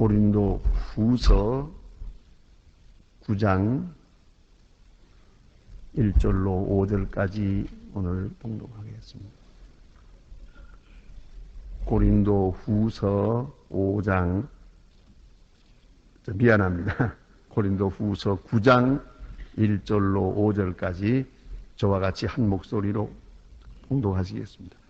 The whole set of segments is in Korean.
고린도 후서 9장 1절로 5절까지 오늘 봉독하겠습니다. 고린도 후서 5장, 미안합니다. 고린도 후서 9장 1절로 5절까지 저와 같이 한 목소리로 봉독하시겠습니다.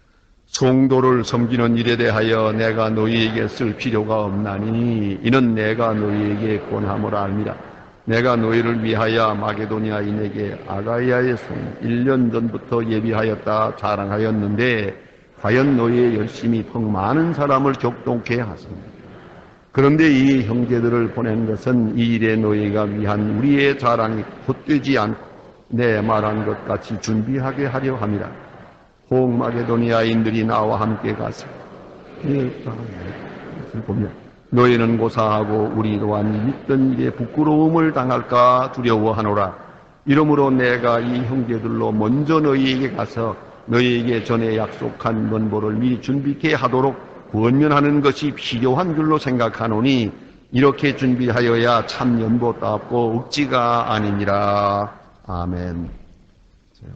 성도를 섬기는 일에 대하여 내가 너희에게 쓸 필요가 없나니 이는 내가 너희에게 권함을 압니다. 내가 너희를 위하여 마게도니아인에게 아가이아에서 1년 전부터 예비하였다 자랑하였는데 과연 너희의 열심이 더 많은 사람을 격동케 하십니다. 그런데 이 형제들을 보낸 것은 이 일에 너희가 위한 우리의 자랑이 헛되지 않고 내 말한 것 같이 준비하게 하려 함이라. 혹 마게도니아인들이 나와 함께 가서 보면 너희는 고사하고 우리 또한 믿던 일에 부끄러움을 당할까 두려워하노라. 이러므로 내가 이 형제들로 먼저 너희에게 가서 너희에게 전에 약속한 면보를 미리 준비케 하도록 권면하는 것이 필요한 줄로 생각하노니 이렇게 준비하여야 참 면보답고 억지가 아니니라. 아멘.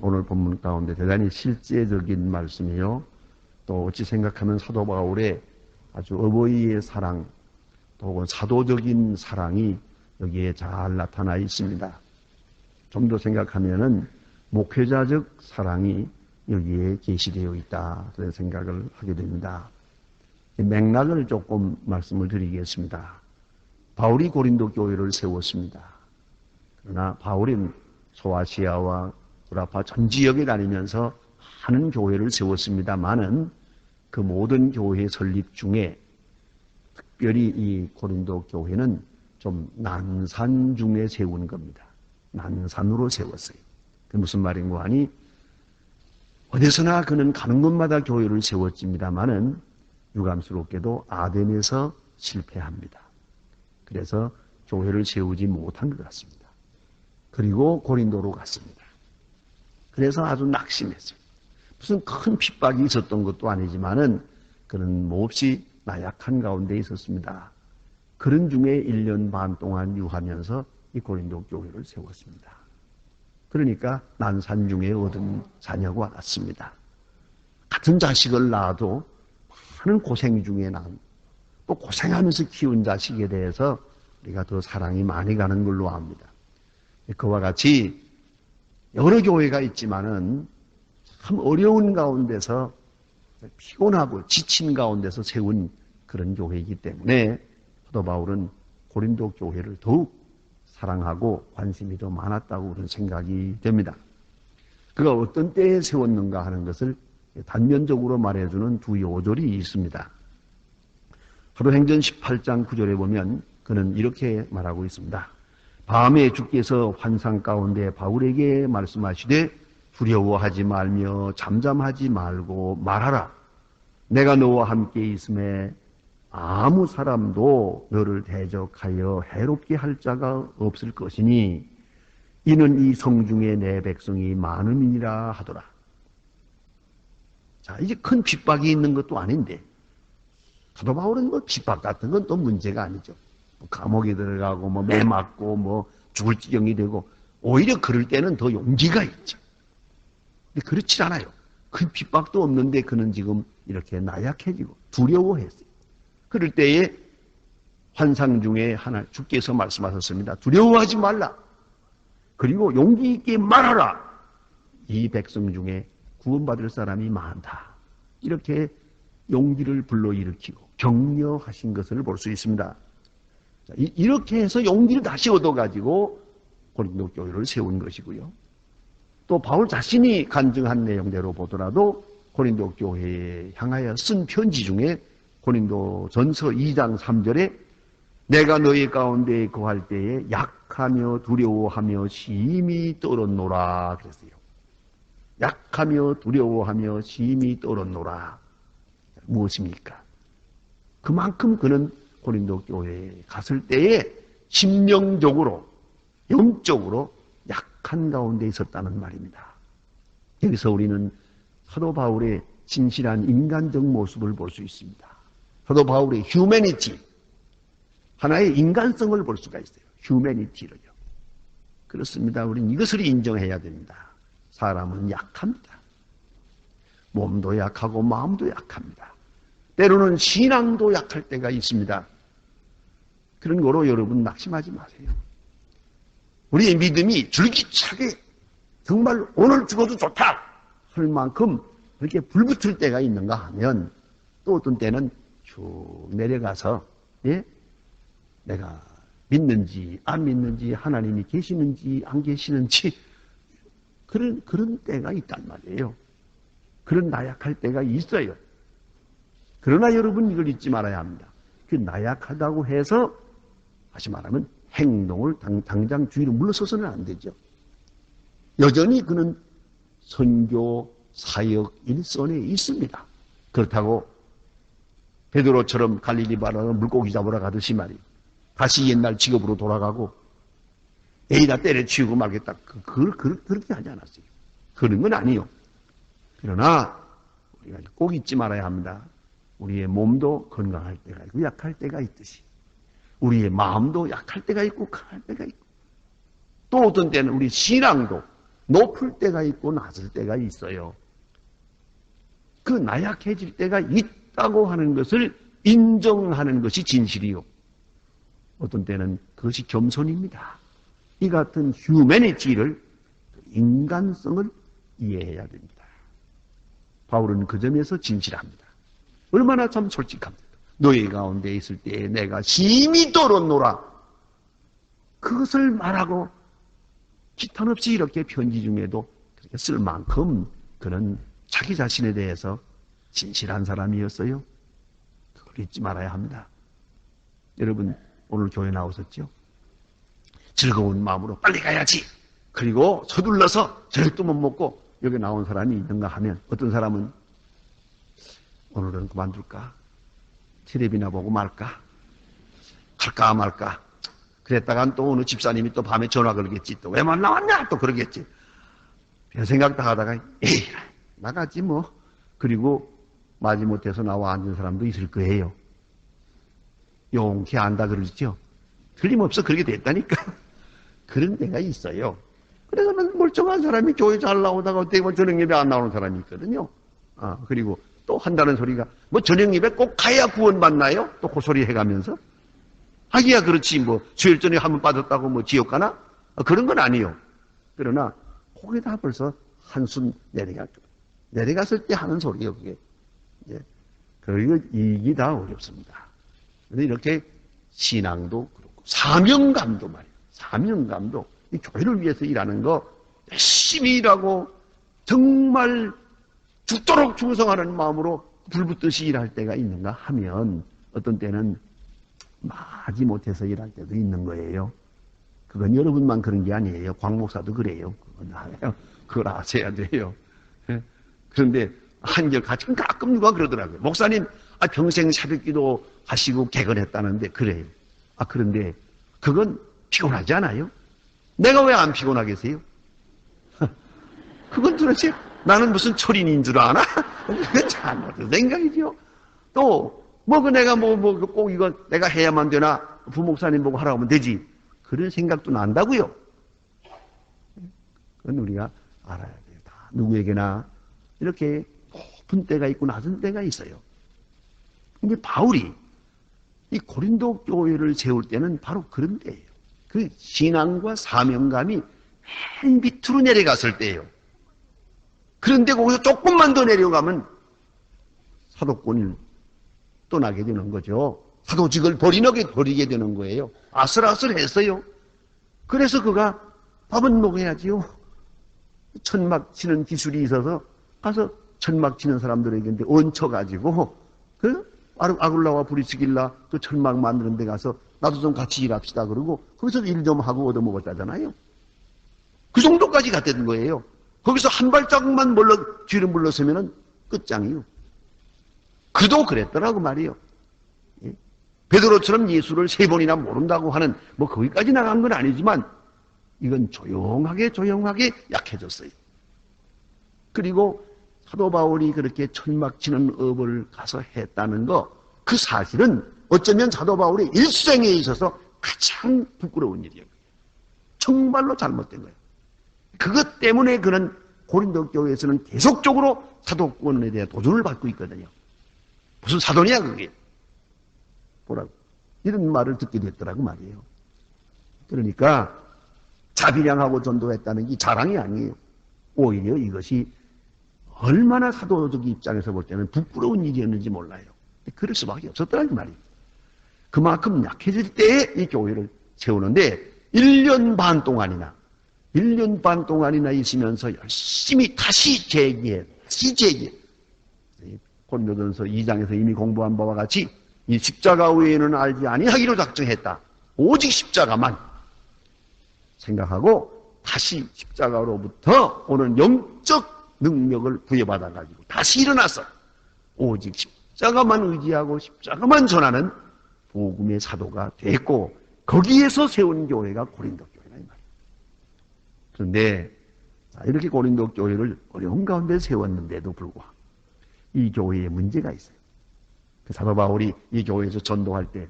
오늘 본문 가운데 대단히 실제적인 말씀이요. 또 어찌 생각하면 사도 바울의 아주 어버이의 사랑, 또 사도적인 사랑이 여기에 잘 나타나 있습니다. 좀 더 생각하면은 목회자적 사랑이 여기에 게시되어 있다. 그런 생각을 하게 됩니다. 맥락을 조금 말씀을 드리겠습니다. 바울이 고린도 교회를 세웠습니다. 그러나 바울은 소아시아와 구라파 전 지역에 다니면서 많은 교회를 세웠습니다만은 그 모든 교회 설립 중에 특별히 이 고린도 교회는 좀 난산 중에 세운 겁니다. 난산으로 세웠어요. 그게 무슨 말인고 하니 어디서나 그는 가는 곳마다 교회를 세웠습니다만은 유감스럽게도 아덴에서 실패합니다. 그래서 교회를 세우지 못한 것 같습니다. 그리고 고린도로 갔습니다. 그래서 아주 낙심했어요. 무슨 큰 핍박이 있었던 것도 아니지만은 그는 몹시 나약한 가운데 있었습니다. 그런 중에 1년 반 동안 유하면서 이 고린도 교회를 세웠습니다. 그러니까 난산 중에 얻은 자녀가 왔습니다. 같은 자식을 낳아도 많은 고생 중에 난, 또 고생하면서 키운 자식에 대해서 우리가 더 사랑이 많이 가는 걸로 압니다. 그와 같이 여러 교회가 있지만은 참 어려운 가운데서 피곤하고 지친 가운데서 세운 그런 교회이기 때문에 사도 바울은 고린도 교회를 더욱 사랑하고 관심이 더 많았다고 그런 생각이 됩니다. 그가 어떤 때에 세웠는가 하는 것을 단면적으로 말해주는 두 요절이 있습니다. 사도행전 18장 9절에 보면 그는 이렇게 말하고 있습니다. 밤에 주께서 환상 가운데 바울에게 말씀하시되 두려워하지 말며 잠잠하지 말고 말하라. 내가 너와 함께 있음에 아무 사람도 너를 대적하여 해롭게 할 자가 없을 것이니 이는 이 성중에 내 백성이 많음이니라 하더라. 자, 이제 큰 핍박이 있는 것도 아닌데 사도 바울은 뭐 핍박 같은 건 또 문제가 아니죠. 감옥에 들어가고 매 맞고 죽을 지경이 되고 오히려 그럴 때는 더 용기가 있죠. 근데 그렇지 않아요. 큰 핍박도 없는데 그는 지금 이렇게 나약해지고 두려워했어요. 그럴 때에 환상 중에 하나 주께서 말씀하셨습니다. 두려워하지 말라. 그리고 용기 있게 말하라. 이 백성 중에 구원받을 사람이 많다. 이렇게 용기를 불러일으키고 격려하신 것을 볼 수 있습니다. 이렇게 해서 용기를 다시 얻어가지고 고린도 교회를 세운 것이고요. 또 바울 자신이 간증한 내용대로 보더라도 고린도 교회에 향하여 쓴 편지 중에 고린도 전서 2장 3절에 내가 너희 가운데 거할 때에 약하며 두려워하며 심히 떨었노라 그랬어요. 약하며 두려워하며 심히 떨었노라. 무엇입니까? 그만큼 그는 고린도 교회에 갔을 때에 심령적으로 영적으로 약한 가운데 있었다는 말입니다. 여기서 우리는 사도 바울의 진실한 인간적 모습을 볼 수 있습니다. 사도 바울의 휴머니티, 하나의 인간성을 볼 수가 있어요. 휴머니티를요. 그렇습니다. 우리는 이것을 인정해야 됩니다. 사람은 약합니다. 몸도 약하고 마음도 약합니다. 때로는 신앙도 약할 때가 있습니다. 그런 거로 여러분 낙심하지 마세요. 우리의 믿음이 줄기차게 정말 오늘 죽어도 좋다 할 만큼 그렇게 불붙을 때가 있는가 하면 또 어떤 때는 쭉 내려가서 내가 믿는지 안 믿는지 하나님이 계시는지 안 계시는지 그런 때가 있단 말이에요. 그런 나약할 때가 있어요. 그러나 여러분 이걸 잊지 말아야 합니다. 그 나약하다고 해서 다시 말하면 행동을 당장 주위로 물러서서는 안 되죠. 여전히 그는 선교 사역 일선에 있습니다. 그렇다고 베드로처럼 갈릴리 바다로 물고기 잡으러 가듯이 말이에요. 다시 옛날 직업으로 돌아가고 에이다 때려치우고 말겠다. 그렇게 하지 않았어요. 그런 건 아니요. 그러나 우리가 꼭 잊지 말아야 합니다. 우리의 몸도 건강할 때가 있고 약할 때가 있듯이 우리의 마음도 약할 때가 있고 강할 때가 있고 또 어떤 때는 우리 신앙도 높을 때가 있고 낮을 때가 있어요. 그 나약해질 때가 있다고 하는 것을 인정하는 것이 진실이요. 어떤 때는 그것이 겸손입니다. 이 같은 휴머니티를 인간성을 이해해야 됩니다. 바울은 그 점에서 진실합니다. 얼마나 참 솔직합니다. 너희 가운데 있을 때에 내가 심히 떨었노라. 그것을 말하고 기탄 없이 이렇게 편지 중에도 그렇게 쓸 만큼 그는 자기 자신에 대해서 진실한 사람이었어요. 그걸 잊지 말아야 합니다. 여러분 오늘 교회 나오셨죠? 즐거운 마음으로 빨리 가야지. 그리고 서둘러서 저녁도 못 먹고 여기 나온 사람이 있는가 하면 어떤 사람은 오늘은 그만둘까? 텔레비나 보고 말까? 갈까 말까? 그랬다간 또 어느 집사님이 또 밤에 전화 걸겠지. 또 왜만 나왔냐? 또 그러겠지. 별 생각 다 하다가 에이 나가지 뭐. 그리고 마지못해서 나와 앉은 사람도 있을 거예요. 용케 안다 그러죠. 틀림없어 그렇게 됐다니까. 그런 데가 있어요. 그래서는 멀쩡한 사람이 교회 잘 나오다가 어떻게 뭐 저녁 예배 안 나오는 사람이 있거든요. 그리고 또 한다는 소리가 뭐 저녁 예배 꼭 가야 구원받나요? 또 그 소리 해가면서 하기야 그렇지 뭐 주일 저녁 한번 빠졌다고 뭐 지옥 가나? 그런 건 아니요. 그러나 거기다 벌써 한숨 내려갔을 때 하는 소리예요. 그게. 그리고 이게 다 어렵습니다. 근데 이렇게 신앙도 그렇고 사명감도 말이에요. 사명감도 이 교회를 위해서 일하는 거 열심히 일하고 정말 죽도록 충성하는 마음으로 불붙듯이 일할 때가 있는가 하면 어떤 때는 마지 못해서 일할 때도 있는 거예요. 그건 여러분만 그런 게 아니에요. 광 목사도 그래요. 그걸 아셔야 돼요. 그런데 한결같이 가끔 누가 그러더라고요. 목사님 평생 새벽기도 하시고 개건했다는데 그래요. 그런데 그건 피곤하지 않아요? 내가 왜 안 피곤하겠어요? 그건 도대체 나는 무슨 철인인 줄 아나? 그건 잘못된 생각이죠. 또 내가 꼭 이거 내가 해야만 되나? 부목사님 보고 하라고 하면 되지. 그런 생각도 난다고요. 그건 우리가 알아야 돼요. 다 누구에게나 이렇게 높은 때가 있고 낮은 때가 있어요. 근데 바울이 이 고린도 교회를 세울 때는 바로 그런 때예요. 그 신앙과 사명감이 맨 밑으로 내려갔을 때예요. 그런데 거기서 조금만 더 내려가면 사도권을 떠나게 되는 거죠. 사도직을 버리게 되는 거예요. 아슬아슬했어요. 그래서 그가 밥은 먹어야지요. 천막 치는 기술이 있어서 가서 천막 치는 사람들에게 얹혀가지고 아굴라와 브리스길라 그 천막 만드는 데 가서 나도 좀 같이 일합시다 그러고 거기서 일 좀 하고 얻어먹었다잖아요. 그 정도까지 갔다는 거예요. 거기서 한 발자국만 뒤로 물러서면 끝장이요. 그도 그랬더라고 말이요. 베드로처럼 예수를 3번이나 모른다고 하는 거기까지 나간 건 아니지만 이건 조용하게 약해졌어요. 그리고 사도 바울이 그렇게 천막 치는 업을 가서 했다는 거, 그 사실은 어쩌면 사도 바울의 일생에 있어서 가장 부끄러운 일이에요. 정말로 잘못된 거예요. 그것 때문에 그는 고린도 교회에서는 계속적으로 사도권에 대해 도전을 받고 있거든요. 무슨 사도냐 그게. 뭐라고. 이런 말을 듣게 됐더라고 말이에요. 그러니까 자비량하고 전도했다는 게 자랑이 아니에요. 오히려 이것이 얼마나 사도적 입장에서 볼 때는 부끄러운 일이었는지 몰라요. 그럴 수밖에 없었더란 말이에요. 그만큼 약해질 때에 이 교회를 세우는데 1년 반 동안이나 있으면서 열심히 다시 재기해. 고린도전서 2장에서 이미 공부한 바와 같이 이 십자가 외에는 알지 아니하기로 작정했다. 오직 십자가만 생각하고 다시 십자가로부터 오는 영적 능력을 부여받아가지고 다시 일어나서 오직 십자가만 의지하고 십자가만 전하는 복음의 사도가 됐고 거기에서 세운 교회가 고린도 교회다 이 말이에요. 그런데 이렇게 고린도 교회를 어려운 가운데 세웠는데도 불구하고 이 교회에 문제가 있어요. 사도 바울이 이 교회에서 전도할 때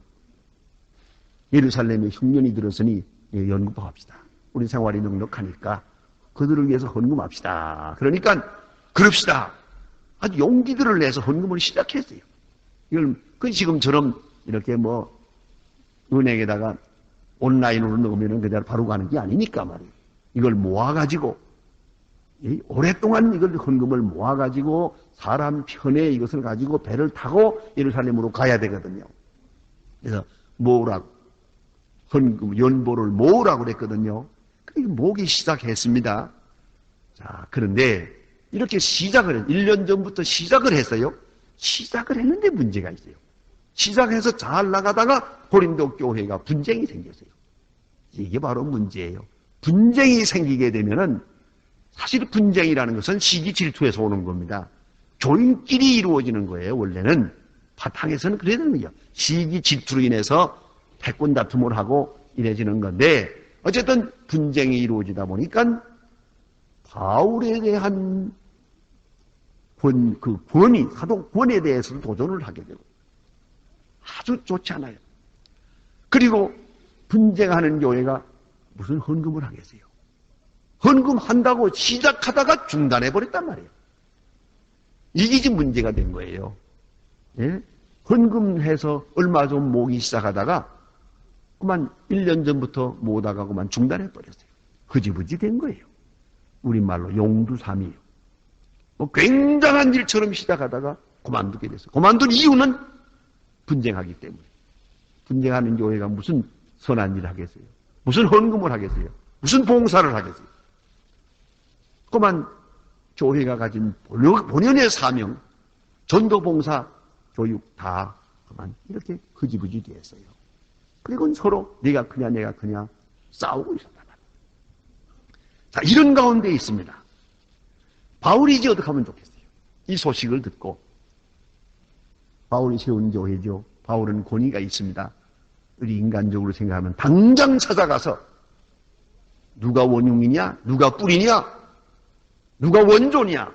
예루살렘에 흉년이 들었으니 연구합시다. 우리 생활이 넉넉하니까 그들을 위해서 헌금합시다. 그러니까 그럽시다. 아주 용기들을 내서 헌금을 시작했어요. 이걸 지금처럼 이렇게 은행에다가 온라인으로 넣으면 그대로 바로 가는 게 아니니까 말이에요. 이걸 모아가지고 오랫동안 이걸 헌금을 모아가지고 사람 편에 이것을 가지고 배를 타고 예루살렘으로 가야 되거든요. 그래서 모으라고 헌금 연보를 모으라고 그랬거든요. 모으기 시작했습니다. 자, 그런데 이렇게 1년 전부터 시작을 했어요. 시작을 했는데 문제가 있어요. 시작해서 잘 나가다가 고린도 교회가 분쟁이 생겼어요. 이게 바로 문제예요. 분쟁이 생기게 되면은 사실 분쟁이라는 것은 시기 질투에서 오는 겁니다. 교인끼리 이루어지는 거예요. 원래는 바탕에서는 그래야 되는 거예요. 시기 질투로 인해서 패권 다툼을 하고 이래지는 건데 어쨌든 분쟁이 이루어지다 보니까 바울에 대한 사도권에 대해서도 도전을 하게 되고 아주 좋지 않아요. 그리고 분쟁하는 교회가 무슨 헌금을 하겠어요. 헌금한다고 시작하다가 중단해버렸단 말이에요. 이게 지금 문제가 된 거예요. 예? 헌금해서 얼마 좀 모으기 시작하다가 그만 1년 전부터 모으다가 그만 중단해버렸어요. 흐지부지 된 거예요. 우리말로 용두삼이에요. 굉장한 일처럼 시작하다가 그만두게 됐어요. 그만둔 이유는 분쟁하기 때문에. 분쟁하는 교회가 무슨 선한 일을 하겠어요? 무슨 헌금을 하겠어요? 무슨 봉사를 하겠어요? 그만 교회가 가진 본연의 사명, 전도봉사, 교육 다 그만 이렇게 흐지부지 됐어요. 그리고 서로 네가 크냐 내가 크냐 싸우고 있었단 말이에요. 자, 이런 가운데 있습니다. 바울이 이제 어떻게 하면 좋겠어요? 이 소식을 듣고 바울이 세운 교회죠. 바울은 권위가 있습니다. 우리 인간적으로 생각하면 당장 찾아가서 누가 원흉이냐? 누가 뿌리냐? 누가 원조냐?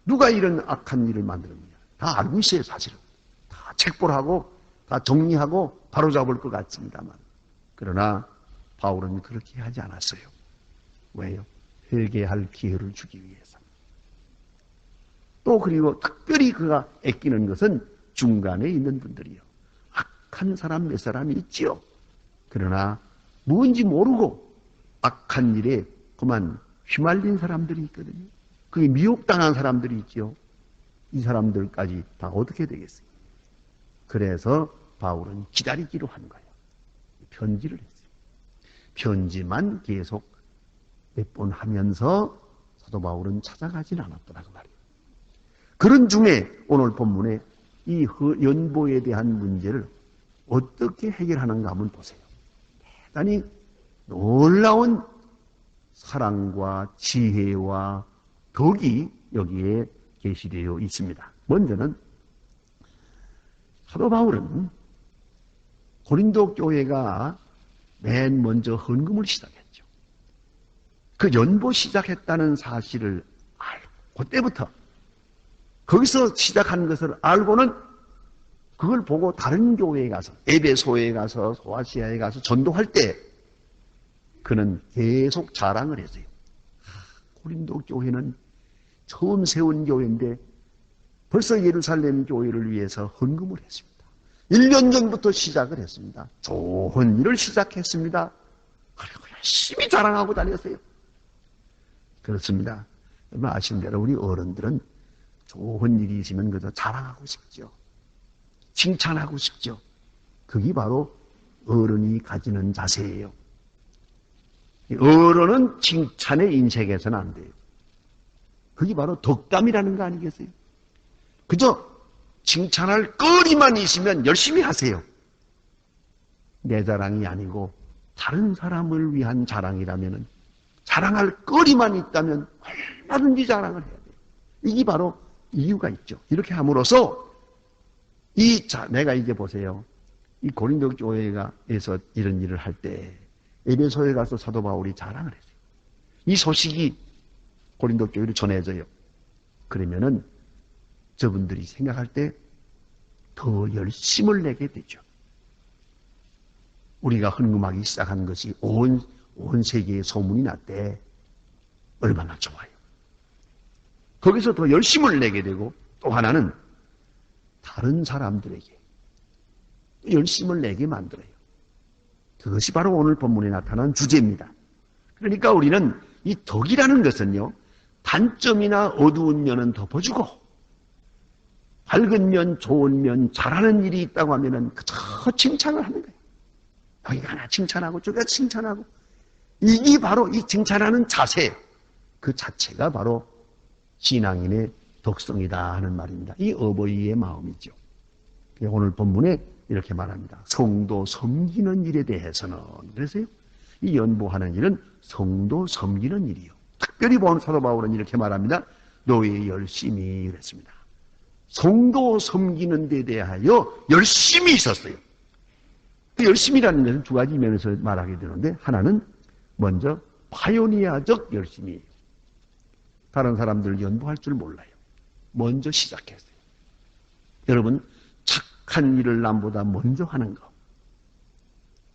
누가 이런 악한 일을 만들었느냐? 다 알고 있어요, 사실은. 다 책벌하고 다 정리하고 바로잡을 것 같습니다만. 그러나 바울은 그렇게 하지 않았어요. 왜요? 회개할 기회를 주기 위해서. 또 그리고 특별히 그가 아끼는 것은 중간에 있는 분들이요. 악한 사람 몇 사람이 있지요. 그러나 뭔지 모르고 악한 일에 그만 휘말린 사람들이 있거든요. 그게 미혹당한 사람들이 있지요. 이 사람들까지 다 어떻게 되겠어요? 그래서 바울은 기다리기로 한 거예요. 편지를 했어요. 편지만 계속 몇 번 하면서 사도 바울은 찾아가진 않았더라고 말이에요. 그런 중에 오늘 본문에 이 연보에 대한 문제를 어떻게 해결하는가 한번 보세요. 대단히 놀라운 사랑과 지혜와 덕이 여기에 계시되어 있습니다. 먼저는 사도 바울은 고린도 교회가 맨 먼저 헌금을 시작했죠. 그 연보 시작했다는 사실을 알고 그때부터 거기서 시작한 것을 알고는 그걸 보고 다른 교회에 가서, 에베소에 가서, 소아시아에 가서 전도할 때 그는 계속 자랑을 했어요. 고린도 교회는 처음 세운 교회인데 벌써 예루살렘 교회를 위해서 헌금을 했습니다. 1년 전부터 시작을 했습니다. 좋은 일을 시작했습니다. 그리고 열심히 자랑하고 다녔어요. 그렇습니다. 여러분 아시는 대로 우리 어른들은 좋은 일이 있으면 그저 자랑하고 싶죠. 칭찬하고 싶죠. 그게 바로 어른이 가지는 자세예요. 어른은 칭찬에 인색해서는 안 돼요. 그게 바로 덕담이라는 거 아니겠어요? 그저 칭찬할 거리만 있으면 열심히 하세요. 내 자랑이 아니고 다른 사람을 위한 자랑이라면, 자랑할 거리만 있다면 얼마든지 자랑을 해야 돼요. 이게 바로 이유가 있죠. 이렇게 함으로써 내가 이제 보세요. 이 고린도 교회에서 이런 일을 할 때 에베소에 가서 사도 바울이 자랑을 했어요. 이 소식이 고린도 교회로 전해져요. 그러면은 저분들이 생각할 때 더 열심을 내게 되죠. 우리가 헌금하기 시작한 것이 온 세계에 소문이 났대. 얼마나 좋아요. 거기서 더 열심을 내게 되고, 또 하나는 다른 사람들에게 열심을 내게 만들어요. 그것이 바로 오늘 본문에 나타난 주제입니다. 그러니까 우리는 이 덕이라는 것은요, 단점이나 어두운 면은 덮어주고 밝은 면, 좋은 면, 잘하는 일이 있다고 하면은 그저 칭찬을 하는 거예요. 여기가 하나 칭찬하고 저기가 칭찬하고, 이게 바로 이 칭찬하는 자세, 그 자체가 바로 신앙인의 덕성이다 하는 말입니다. 이 어버이의 마음이죠. 오늘 본문에 이렇게 말합니다. 성도 섬기는 일에 대해서는, 그래서요, 이 연보하는 일은 성도 섬기는 일이요. 특별히 본 사도 바울은 이렇게 말합니다. 너의 열심히 그랬습니다. 성도 섬기는 데 대하여 열심히 있었어요. 그 열심이라는 것은 두 가지 면에서 말하게 되는데, 하나는 먼저 파요니아적 열심이에요. 다른 사람들 연보할 줄 몰라요. 먼저 시작했어요. 여러분, 착한 일을 남보다 먼저 하는 거,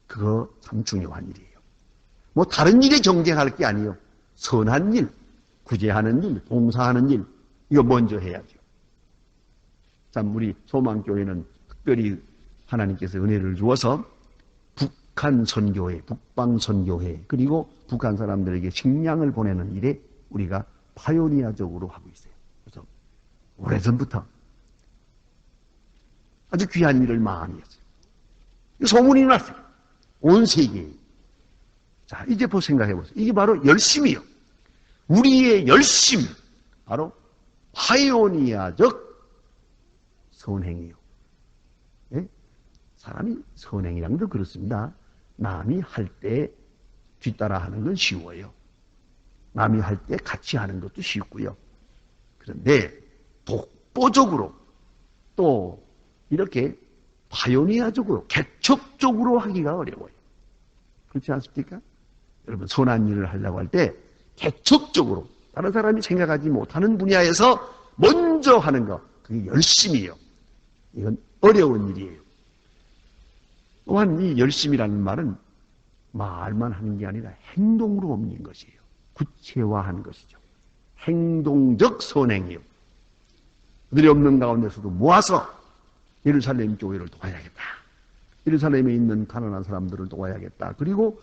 그거 참 중요한 일이에요. 뭐 다른 일에 경쟁할 게 아니에요. 선한 일, 구제하는 일, 봉사하는 일, 이거 먼저 해야죠. 참 우리 소망교회는 특별히 하나님께서 은혜를 주어서 북한 선교회, 북방 선교회, 그리고 북한 사람들에게 식량을 보내는 일에 우리가 파요니아적으로 하고 있어요. 그래서 오래전부터 아주 귀한 일을 많이 했어요. 소문이 났어요. 온 세계에. 자, 이제 생각해 보세요. 이게 바로 열심이요. 우리의 열심, 바로 파요니아적 선행이요. 예? 사람이 선행이란 도 그렇습니다. 남이 할 때 뒤따라 하는 건 쉬워요. 남이 할 때 같이 하는 것도 쉽고요. 그런데 독보적으로 또 이렇게 파요니아적으로, 개척적으로 하기가 어려워요. 그렇지 않습니까? 여러분, 선한 일을 하려고 할 때 개척적으로 다른 사람이 생각하지 못하는 분야에서 먼저 하는 것, 그게 열심이에요. 이건 어려운 일이에요. 또한 이 열심이라는 말은 말만 하는 게 아니라 행동으로 옮긴 것이에요. 구체화한 것이죠. 행동적 선행이요. 그들이 없는 가운데서도 모아서 예루살렘 교회를 도와야겠다. 예루살렘에 있는 가난한 사람들을 도와야겠다. 그리고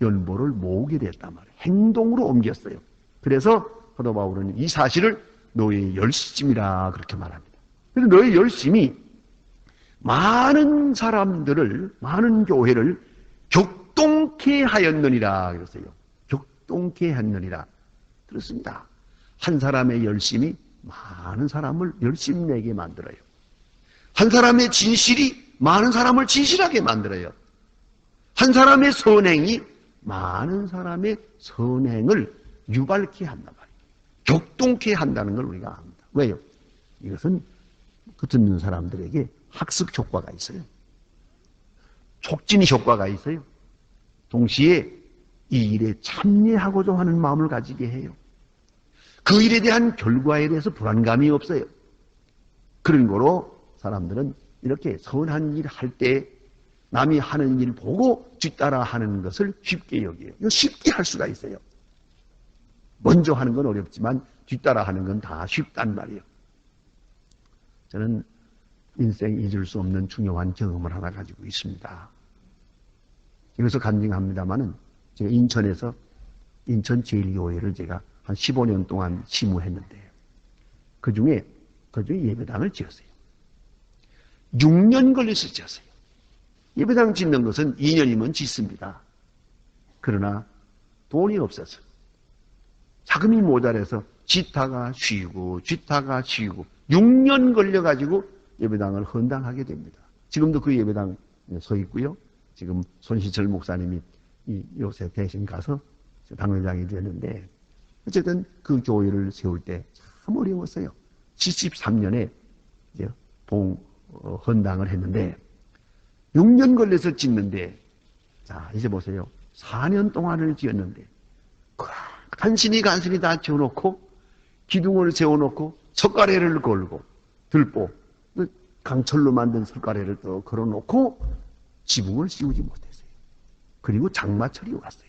연보를 모으게 됐단 말이에요. 행동으로 옮겼어요. 그래서 사도 바울은 이 사실을 너의 열심이라 그렇게 말합니다. 그래서 너의 열심이 많은 사람들을, 많은 교회를 격동케 하였느니라 그랬어요. 격동케 했느니라. 그렇습니다. 한 사람의 열심이 많은 사람을 열심내게 만들어요. 한 사람의 진실이 많은 사람을 진실하게 만들어요. 한 사람의 선행이 많은 사람의 선행을 유발케 한단 말이에요. 격동케 한다는 걸 우리가 압니다. 왜요? 이것은 그 듣는 사람들에게 학습 효과가 있어요. 촉진 효과가 있어요. 동시에 이 일에 참여하고자 하는 마음을 가지게 해요. 그 일에 대한 결과에 대해서 불안감이 없어요. 그런 거로 사람들은 이렇게 선한 일 할 때 남이 하는 일 보고 뒤따라 하는 것을 쉽게 여겨요. 이거 쉽게 할 수가 있어요. 먼저 하는 건 어렵지만 뒤따라 하는 건 다 쉽단 말이에요. 저는 인생 잊을 수 없는 중요한 경험을 하나 가지고 있습니다. 여기서 간증합니다만은 제가 인천에서 인천제일교회를 제가 한 15년 동안 시무했는데 그 중에 예배당을 지었어요. 6년 걸려서 지었어요. 예배당 짓는 것은 2년이면 짓습니다. 그러나 돈이 없어서 자금이 모자라서 짓다가 쉬고 6년 걸려가지고 예배당을 헌당하게 됩니다. 지금도 그 예배당 서 있고요. 지금 손시철 목사님이 요새 대신 가서 당회장이 되는데 어쨌든 그 교회를 세울 때 참 어려웠어요. 73년에 이제 헌당을 했는데 6년 걸려서 짓는데 자 이제 보세요. 4년 동안을 지었는데 간신히 다 지어놓고 기둥을 세워놓고 석가래를 걸고 들보 강철로 만든 석가래를 또 걸어놓고 지붕을 씌우지 못했어요. 그리고 장마철이 왔어요.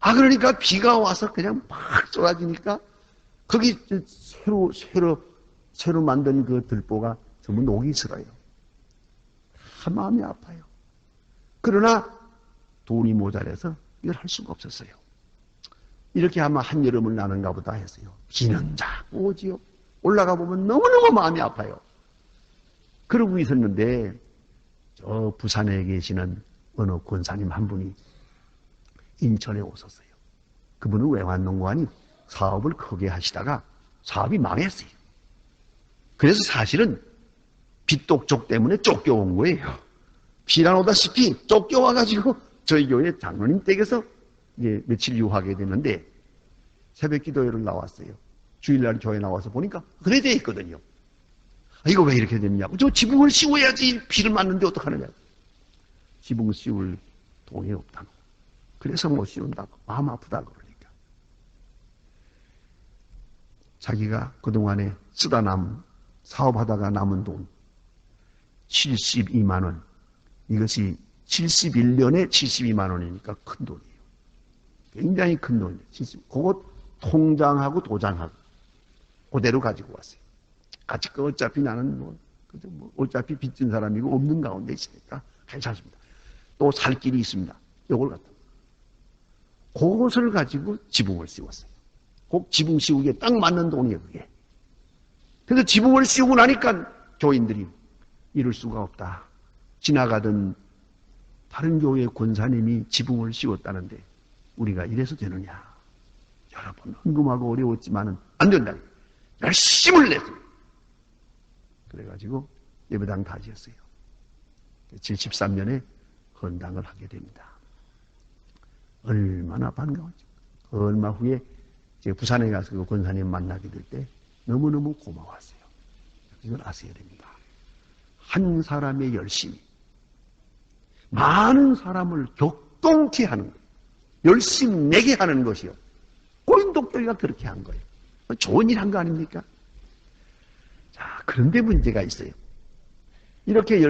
그러니까 비가 와서 그냥 막 쏟아지니까 거기 새로 만든 그 들보가 전부 녹이 슬어요. 마음이 아파요. 그러나 돈이 모자라서 이걸 할 수가 없었어요. 이렇게 하면 한여름을 나는가 보다 했어요. 비는 자꾸 오지요. 올라가 보면 너무너무 마음이 아파요. 그러고 있었는데 저 부산에 계시는 어느 권사님 한 분이 인천에 오셨어요. 그분은 외환농관이 사업을 크게 하시다가 사업이 망했어요. 그래서 사실은 빚독촉 때문에 쫓겨온 거예요. 비난 오다시피 쫓겨와가지고 저희 교회 장로님 댁에서 이제 며칠 유하게 되는데 새벽 기도회를 나왔어요. 주일날 교회 나와서 보니까 그래 돼 있거든요. 이거 왜 이렇게 됐냐고. 저 지붕을 씌워야지 비를 맞는데 어떡하느냐. 지붕 씌울 돈이 없다고. 그래서 못 씌운다고. 마음 아프다고 그러니까. 자기가 그동안에 사업하다가 남은 돈 72만 원. 이것이 71년에 72만 원이니까 큰 돈이에요. 굉장히 큰 돈이에요. 그것 통장하고 도장하고 그대로 가지고 왔어요. 같이 어차피 나는 어차피 빚진 사람이고 없는 가운데 있으니까 괜찮습니다. 또 살 길이 있습니다. 이걸 갖다. 그것을 가지고 지붕을 씌웠어요. 꼭 지붕 씌우기에 딱 맞는 돈이에요, 그게. 그래서 지붕을 씌우고 나니까 교인들이 이럴 수가 없다. 지나가던 다른 교회 권사님이 지붕을 씌웠다는데 우리가 이래서 되느냐. 여러분, 헌금하고 어려웠지만은 안 된다. 열심을 냈어요. 그래가지고 예배당 다 지었어요. 73년에 헌당을 하게 됩니다. 얼마나 반가웠죠. 얼마 후에 제가 부산에 가서 그 권사님 만나게 될 때 너무너무 고마웠어요. 이걸 아셔야 됩니다. 한 사람의 열심이 많은 사람을 격동케 하는 거예요. 열심 내게 하는 것이요. 고린도교회가 그렇게 한 거예요. 좋은 일 한 거 아닙니까? 자, 그런데 문제가 있어요. 이렇게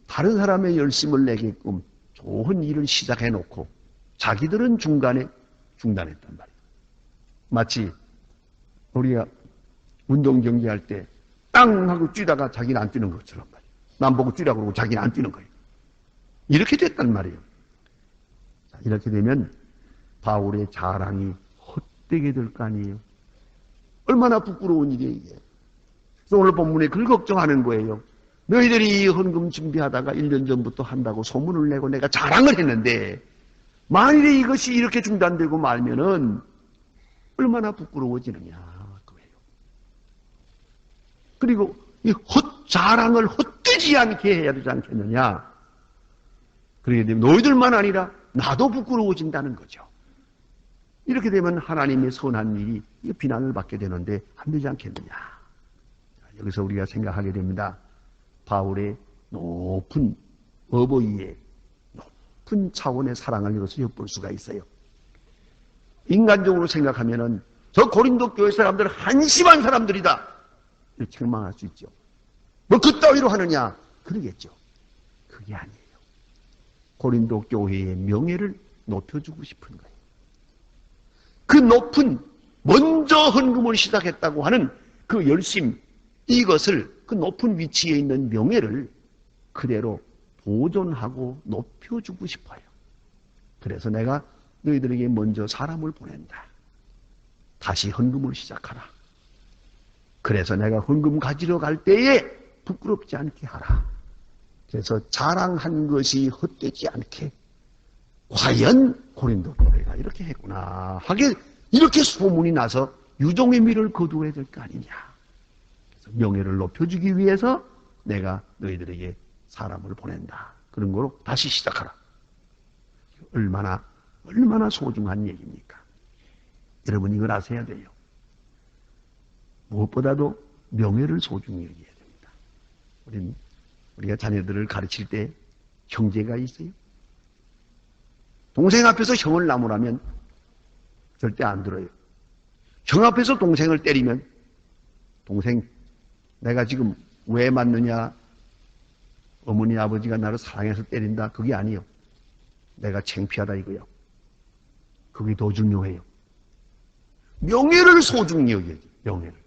다른 사람의 열심을 내게끔 좋은 일을 시작해 놓고 자기들은 중간에 중단했단 말이에요. 마치 우리가 운동 경기할 때 땅 하고 뛰다가 자기는 안 뛰는 것처럼 말이에요. 남 보고 뛰라고 그러고 자기는 안 뛰는 거예요. 이렇게 됐단 말이에요. 자, 이렇게 되면 바울의 자랑이 헛되게 될 거 아니에요. 얼마나 부끄러운 일이에요, 이게. 그래서 오늘 본문에 그걸 걱정하는 거예요. 너희들이 헌금 준비하다가 1년 전부터 한다고 소문을 내고 내가 자랑을 했는데 만일에 이것이 이렇게 중단되고 말면은 얼마나 부끄러워지느냐 그거예요. 그리고 이 자랑을 헛되지 않게 해야 되지 않겠느냐. 그렇게 되면 너희들만 아니라 나도 부끄러워진다는 거죠. 이렇게 되면 하나님의 선한 일이 비난을 받게 되는데 안 되지 않겠느냐. 여기서 우리가 생각하게 됩니다. 바울의 높은 어버이의 높은 차원의 사랑을 여기서 엿볼 수가 있어요. 인간적으로 생각하면은 저 고린도 교회 사람들은 한심한 사람들이다. 이렇게 책망할 수 있죠. 뭐 그따위로 하느냐? 그러겠죠. 그게 아니에요. 고린도 교회의 명예를 높여주고 싶은 거예요. 그 높은, 먼저 헌금을 시작했다고 하는 그 열심, 이것을, 그 높은 위치에 있는 명예를 그대로 보존하고 높여주고 싶어요. 그래서 내가 너희들에게 먼저 사람을 보낸다. 다시 헌금을 시작하라. 그래서 내가 헌금 가지러 갈 때에 부끄럽지 않게 하라. 그래서 자랑한 것이 헛되지 않게 과연 고린도 교회가 이렇게 했구나 하게 이렇게 소문이 나서 유종의 미를 거두어야 될 거 아니냐. 그래서 명예를 높여주기 위해서 내가 너희들에게 사람을 보낸다. 그런 거로 다시 시작하라. 얼마나 소중한 얘기입니까? 여러분 이걸 아셔야 돼요. 무엇보다도 명예를 소중히 여겨야 됩니다. 우리가 자녀들을 가르칠 때 형제가 있어요. 동생 앞에서 형을 나무라면 절대 안 들어요. 형 앞에서 동생을 때리면 동생 내가 지금 왜 맞느냐, 어머니 아버지가 나를 사랑해서 때린다, 그게 아니에요. 내가 창피하다 이거요. 그게 더 중요해요. 명예를 소중히 여겨야지. 명예를.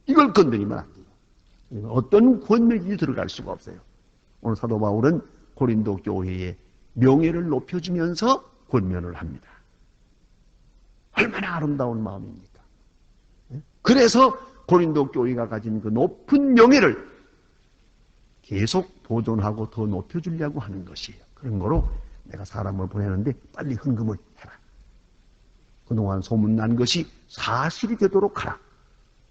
이걸 건드리면 안 돼요. 어떤 권력이 들어갈 수가 없어요. 오늘 사도 바울은 고린도 교회의 명예를 높여주면서 권면을 합니다. 얼마나 아름다운 마음입니까? 그래서 고린도 교회가 가진 그 높은 명예를 계속 보존하고 더 높여주려고 하는 것이에요. 그런 거로 내가 사람을 보내는데 빨리 헌금을 해라. 그동안 소문난 것이 사실이 되도록 하라.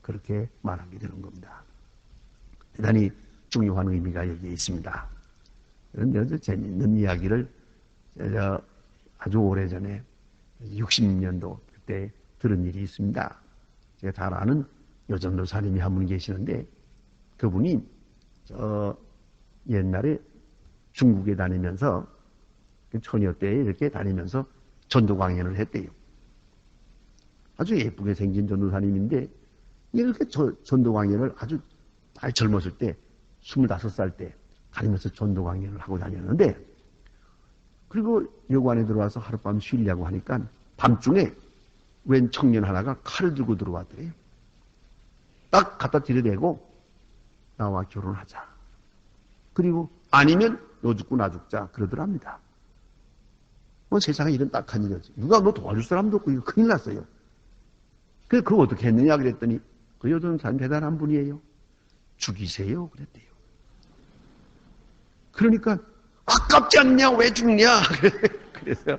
그렇게 말하게 되는 겁니다. 대단히 중요한 의미가 여기에 있습니다. 그런데 아주 재미있는 이야기를 제가 아주 오래전에 60년도 그때 들은 일이 있습니다. 제가 잘 아는 여전도사님이 한 분 계시는데 그분이 옛날에 중국에 다니면서 처녀 때에 이렇게 다니면서 전도 강연을 했대요. 아주 예쁘게 생긴 전도사님인데 이렇게 전도 강연을 아주 아주 젊었을 때 25살 때 다니면서 전도 강연을 하고 다녔는데 그리고 여관에 들어와서 하룻밤 쉬려고 하니까 밤중에 웬 청년 하나가 칼을 들고 들어왔더래요. 딱 갖다 들이대고 나와 결혼하자. 그리고 아니면 너 죽고 나 죽자 그러더랍니다. 뭐 세상에 이런 딱한 일이었지. 누가 너 도와줄 사람도 없고 이거 큰일 났어요. 그래서 그거 어떻게 했느냐 그랬더니 그 여자는 참 대단한 분이에요. 죽이세요 그랬대요. 그러니까 아깝지 않냐 왜 죽냐 그래서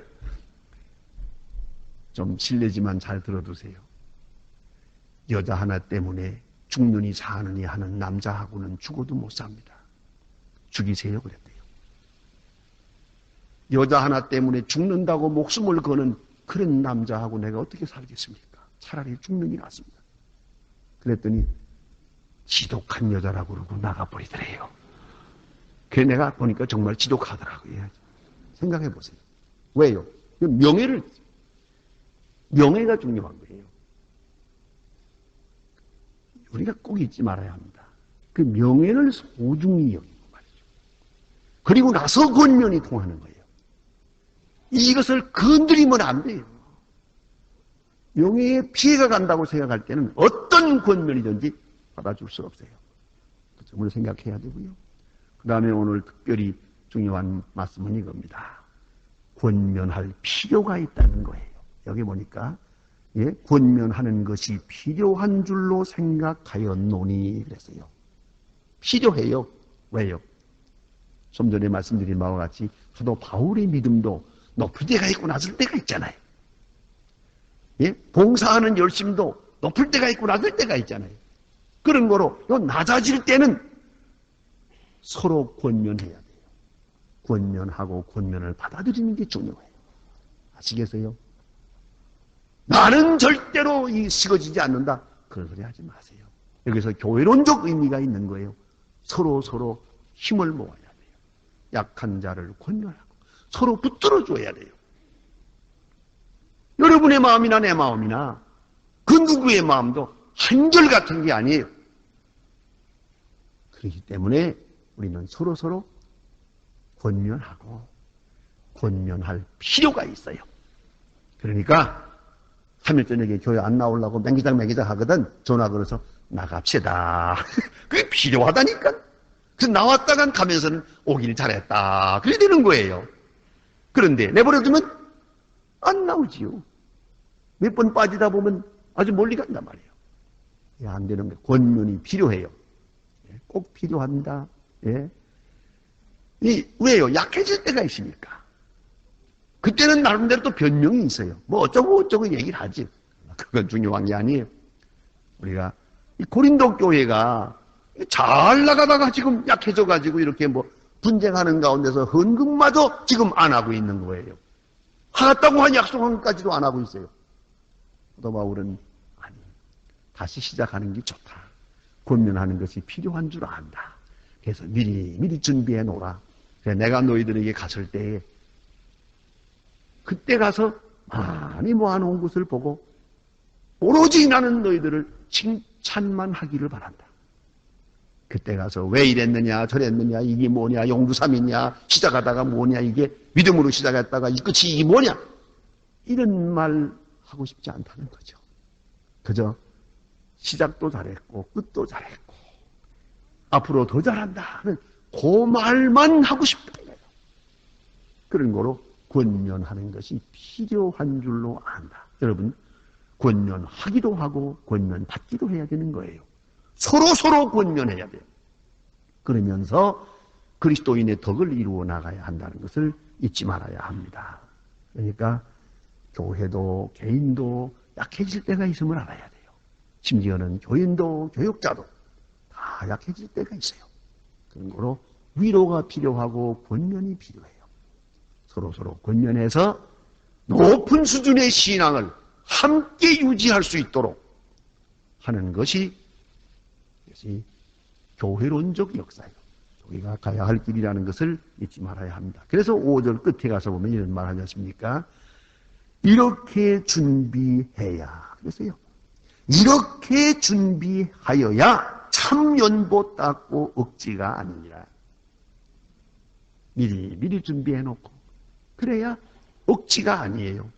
좀 실례지만 잘 들어두세요. 여자 하나 때문에 죽느니 사느니 하는 남자하고는 죽어도 못 삽니다. 죽이세요 그랬대요. 여자 하나 때문에 죽는다고 목숨을 거는 그런 남자하고 내가 어떻게 살겠습니까? 차라리 죽는 게 낫습니다. 그랬더니 지독한 여자라고 그러고 나가버리더래요. 그래 내가 보니까 정말 지독하더라고요. 생각해 보세요. 왜요? 명예가 중요한 거예요. 우리가 꼭 잊지 말아야 합니다. 그 명예를 소중히 여기고 말이죠. 그리고 나서 권면이 통하는 거예요. 이것을 건드리면 안 돼요. 명예에 피해가 간다고 생각할 때는 어떤 권면이든지 받아줄 수 없어요. 그 점을 생각해야 되고요. 그 다음에 오늘 특별히 중요한 말씀은 이겁니다. 권면할 필요가 있다는 거예요. 여기 보니까 권면하는 것이 필요한 줄로 생각하였노니 그랬어요. 필요해요. 왜요? 좀 전에 말씀드린 바와 같이 사도 바울의 믿음도 높을 때가 있고 낮을 때가 있잖아요. 봉사하는 열심도 높을 때가 있고 낮을 때가 있잖아요. 그런 거로 낮아질 때는 서로 권면해야 돼요. 권면하고 권면을 받아들이는 게 중요해요. 아시겠어요? 나는 절대로 식어지지 않는다. 그런 소리 하지 마세요. 여기서 교회론적 의미가 있는 거예요. 서로 힘을 모아야 돼요. 약한 자를 권면하고 서로 붙들어줘야 돼요. 여러분의 마음이나 내 마음이나 그 누구의 마음도 한결같은 게 아니에요. 그렇기 때문에 우리는 서로서로 권면하고 권면할 필요가 있어요. 그러니까 3일 저녁에 교회 안 나오려고 맹기장 하거든. 전화 걸어서 나갑시다. 그게 필요하다니까. 그래서 나왔다간 가면서는 오길 잘했다. 그래 되는 거예요. 그런데 내버려두면 안 나오지요. 몇 번 빠지다 보면 아주 멀리 간단 말이에요. 안 되는 거예요. 권면이 필요해요. 꼭 필요합니다. 예. 왜요? 약해질 때가 있으니까. 그때는 나름대로 또 변명이 있어요. 뭐 어쩌고 얘기를 하지. 그건 중요한 게 아니에요. 우리가 이 고린도 교회가 잘 나가다가 지금 약해져가지고 이렇게 뭐 분쟁하는 가운데서 헌금마저 지금 안 하고 있는 거예요. 하겠다고 한 약속한 것까지도 안 하고 있어요. 사도 바울은 아니, 다시 시작하는 게 좋다. 권면하는 것이 필요한 줄 안다. 그래서 미리 준비해 놓으라. 내가 너희들에게 갔을 때에 그때 가서 많이 모아놓은 것을 보고 오로지 나는 너희들을 칭찬만 하기를 바란다. 그때 가서 왜 이랬느냐 저랬느냐 이게 뭐냐 용두삼이냐 시작하다가 뭐냐 이게 믿음으로 시작했다가 이 끝이 이게 뭐냐 이런 말 하고 싶지 않다는 거죠. 그저 시작도 잘했고 끝도 잘했고 앞으로 더 잘한다는 그 말만 하고 싶다는 거예요. 그런 거로 권면하는 것이 필요한 줄로 안다. 여러분 권면하기도 하고 권면받기도 해야 되는 거예요. 서로 권면해야 돼요. 그러면서 그리스도인의 덕을 이루어 나가야 한다는 것을 잊지 말아야 합니다. 그러니까 교회도 개인도 약해질 때가 있음을 알아야 돼요. 심지어는 교인도 교육자도 다 약해질 때가 있어요. 그런 거로 위로가 필요하고 권면이 필요해요. 서로 권면해서 높은 수준의 신앙을 함께 유지할 수 있도록 하는 것이 교회론적 역사예요. 우리가 가야 할 길이라는 것을 잊지 말아야 합니다. 그래서 5절 끝에 가서 보면 이런 말 하지 않습니까? 이렇게 준비해야. 그랬어요. 이렇게 준비하여야 참 연보 닦고 억지가 아니니라. 미리 준비해놓고 그래야 억지가 아니에요.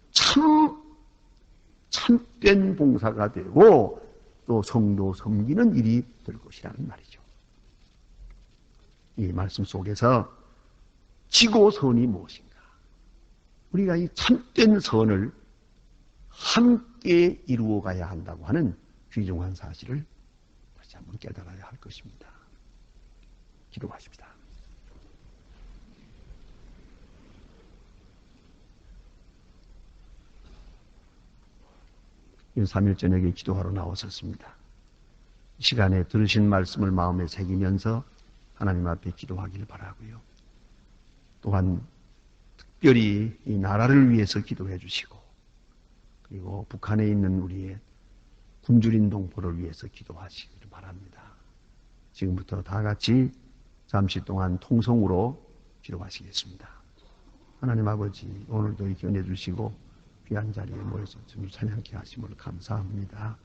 참된 봉사가 되고 또 성도 섬기는 일이 될 것이라는 말이죠. 이 말씀 속에서 지고선이 무엇인가? 우리가 이 참된 선을 함께 이루어가야 한다고 하는 귀중한 사실을 다시 한번 깨달아야 할 것입니다. 기도하십시다. 이 3일 저녁에 기도하러 나오셨습니다. 이 시간에 들으신 말씀을 마음에 새기면서 하나님 앞에 기도하기를 바라고요. 또한 특별히 이 나라를 위해서 기도해 주시고 그리고 북한에 있는 우리의 굶주린 동포를 위해서 기도하시기를 바랍니다. 지금부터 다 같이 잠시 동안 통성으로 기도하시겠습니다. 하나님 아버지 오늘도 이겨내 주시고 귀한 자리에 모여서 주님 찬양케 하심을 감사합니다.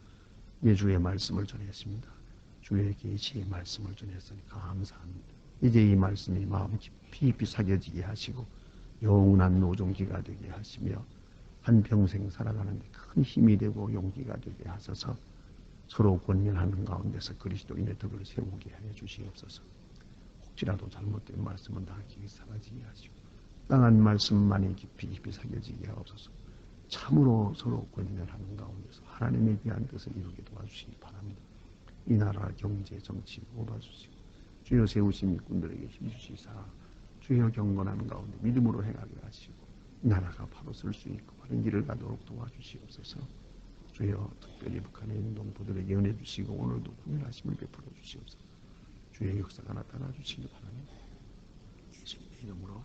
예주의 말씀을 전했습니다. 주의 계시의 말씀을 전했으니 감사합니다. 이제 이 말씀이 마음 깊이 사겨지게 하시고 영원한 노종기가 되게 하시며 한평생 살아가는 데 큰 힘이 되고 용기가 되게 하소서. 서로 권면하는 가운데서 그리스도인의 덕을 세우게 해 주시옵소서. 혹시라도 잘못된 말씀은 다 깊이 사라지게 하시고 땅한 말씀만이 깊이 사겨지게 하옵소서. 참으로 서로 권면하는 가운데서 하나님에 대한 뜻을 이루게 도와주시기 바랍니다. 이 나라 경제 정치 뽑아주시고 주여 세우신 일꾼들에게 힘주시사 주여 경건한 가운데 믿음으로 행하게 하시고 이 나라가 바로 설 수 있고 바른 길을 가도록 도와주시옵소서. 주여 특별히 북한에 있는 동포들에게 은혜 주시고 오늘도 구원하심을 베풀어 주시옵소서. 주의 역사가 나타나 주시기 바랍니다. 예수님의 이름으로